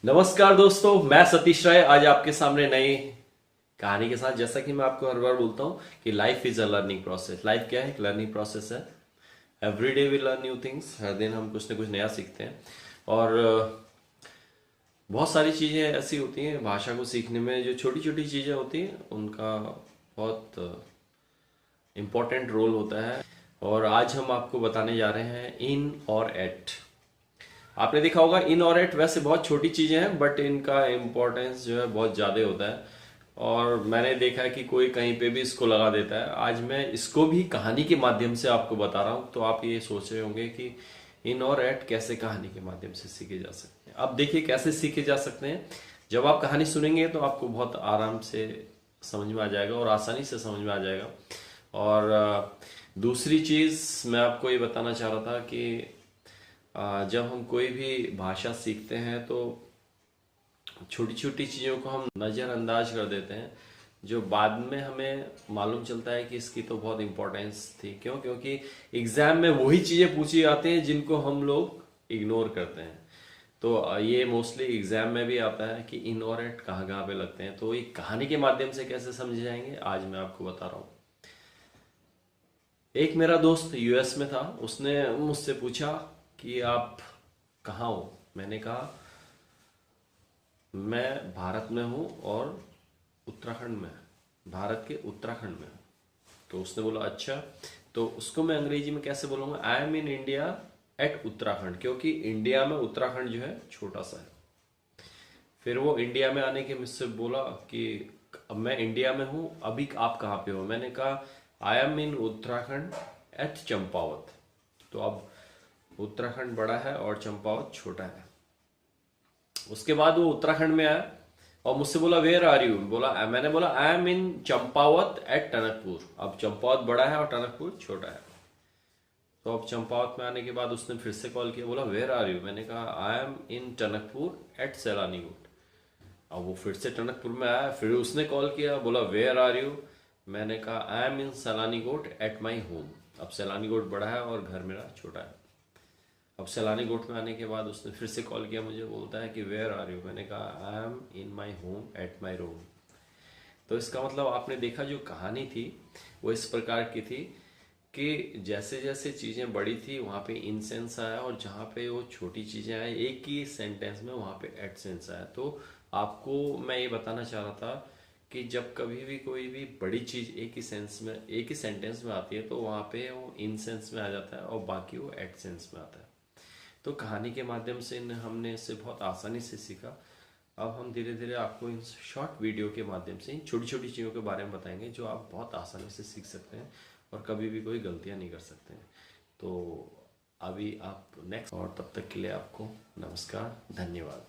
नमस्कार दोस्तों, मैं सतीश राय आज आपके सामने नई कहानी के साथ। जैसा कि मैं आपको हर बार बोलता हूँ कि life is a learning process. Life क्या है? एक लर्निंग प्रोसेस है। Every day we learn new things. हर दिन हम कुछ ना कुछ नया सीखते हैं। और बहुत सारी चीज़ें ऐसी होती हैं भाषा को सीखने में, जो छोटी छोटी चीज़ें होती हैं उनका बहुत इम्पोर्टेंट रोल होता है। और आज हम आपको बताने जा रहे हैं इन और एट। आपने देखा होगा इन और एट वैसे बहुत छोटी चीजें हैं, बट इनका इम्पोर्टेंस जो है बहुत ज्यादा होता है। और मैंने देखा है कि कोई कहीं पे भी इसको लगा देता है। आज मैं इसको भी कहानी के माध्यम से आपको बता रहा हूँ। तो आप ये सोच रहे होंगे कि इन और एट कैसे कहानी के माध्यम से सीखे जा सकते हैं। अब देखिए कैसे सीखे जा सकते हैं। जब आप कहानी सुनेंगे तो आपको बहुत आराम से समझ में आ जाएगा और आसानी से समझ में आ जाएगा। और दूसरी चीज मैं आपको ये बताना चाह रहा था कि जब हम कोई भी भाषा सीखते हैं तो छोटी छोटी चीज़ों को हम नज़रअंदाज कर देते हैं, जो बाद में हमें मालूम चलता है कि इसकी तो बहुत इम्पोर्टेंस थी। क्यों? क्योंकि एग्जाम में वही चीज़ें पूछी जाती हैं जिनको हम लोग इग्नोर करते हैं। तो ये मोस्टली एग्जाम में भी आता है कि इन और एट कहाँ कहाँ पे लगते हैं। तो एक कहानी के माध्यम से कैसे समझे जाएंगे आज मैं आपको बता रहा हूँ। एक मेरा दोस्त यूएस में था। उसने मुझसे पूछा कि आप कहाँ हो। मैंने कहा मैं भारत में हूँ और उत्तराखंड में, भारत के उत्तराखंड में हूँ। तो उसने बोला अच्छा। तो उसको मैं अंग्रेजी में कैसे बोलूँगा? आई am in India at Uttarakhand, क्योंकि इंडिया में उत्तराखंड जो है छोटा सा है। फिर वो इंडिया में आने के मुझसे बोला कि अब मैं इंडिया में हूँ, अभी आप कहाँ पे हो? मैंने कहा I am in Uttarakhand at Champawat. तो अब उत्तराखंड बड़ा है और चंपावत छोटा है। उसके बाद वो उत्तराखंड में आया और मुझसे बोला वेयर आर यू? मैंने बोला I am in Champawat at Tanakpur. अब चंपावत बड़ा है और टनकपुर छोटा है। तो अब चंपावत में आने के बाद उसने फिर से कॉल किया, बोला वेयर आर यू? मैंने कहा I am in Tanakpur at Sailani Goth. अब वो फिर से टनकपुर में आया, फिर उसने कॉल किया, बोला वेयर आर यू? मैंने कहा आई एम इन सैलानी गोट एट माई होम। अब सैलानी गोट बड़ा है और घर मेरा छोटा है। अब सैलानी गोट में आने के बाद उसने फिर से कॉल किया मुझे, बोलता है कि वेयर आर यू? मैंने कहा I am in my home at my room. तो इसका मतलब आपने देखा जो कहानी थी वो इस प्रकार की थी कि जैसे जैसे चीज़ें बड़ी थी वहाँ पे इन सेंस आया, और जहाँ पे वो छोटी चीज़ें आई एक ही सेंटेंस में वहाँ पे एट सेंस आया। तो आपको मैं ये बताना चाह रहा था कि जब कभी भी कोई भी बड़ी चीज़ एक ही सेंस में, एक ही सेंटेंस में आती है तो वहाँ पे वो इन सेंस में आ जाता है और बाकी वो एट सेंस में आता है। तो कहानी के माध्यम से हमने इसे बहुत आसानी से सीखा। अब हम धीरे धीरे आपको इन शॉर्ट वीडियो के माध्यम से इन छोटी छोटी चीज़ों के बारे में बताएंगे जो आप बहुत आसानी से सीख सकते हैं और कभी भी कोई गलतियाँ नहीं कर सकते हैं। तो अभी आप नेक्स्ट, और तब तक के लिए आपको नमस्कार, धन्यवाद।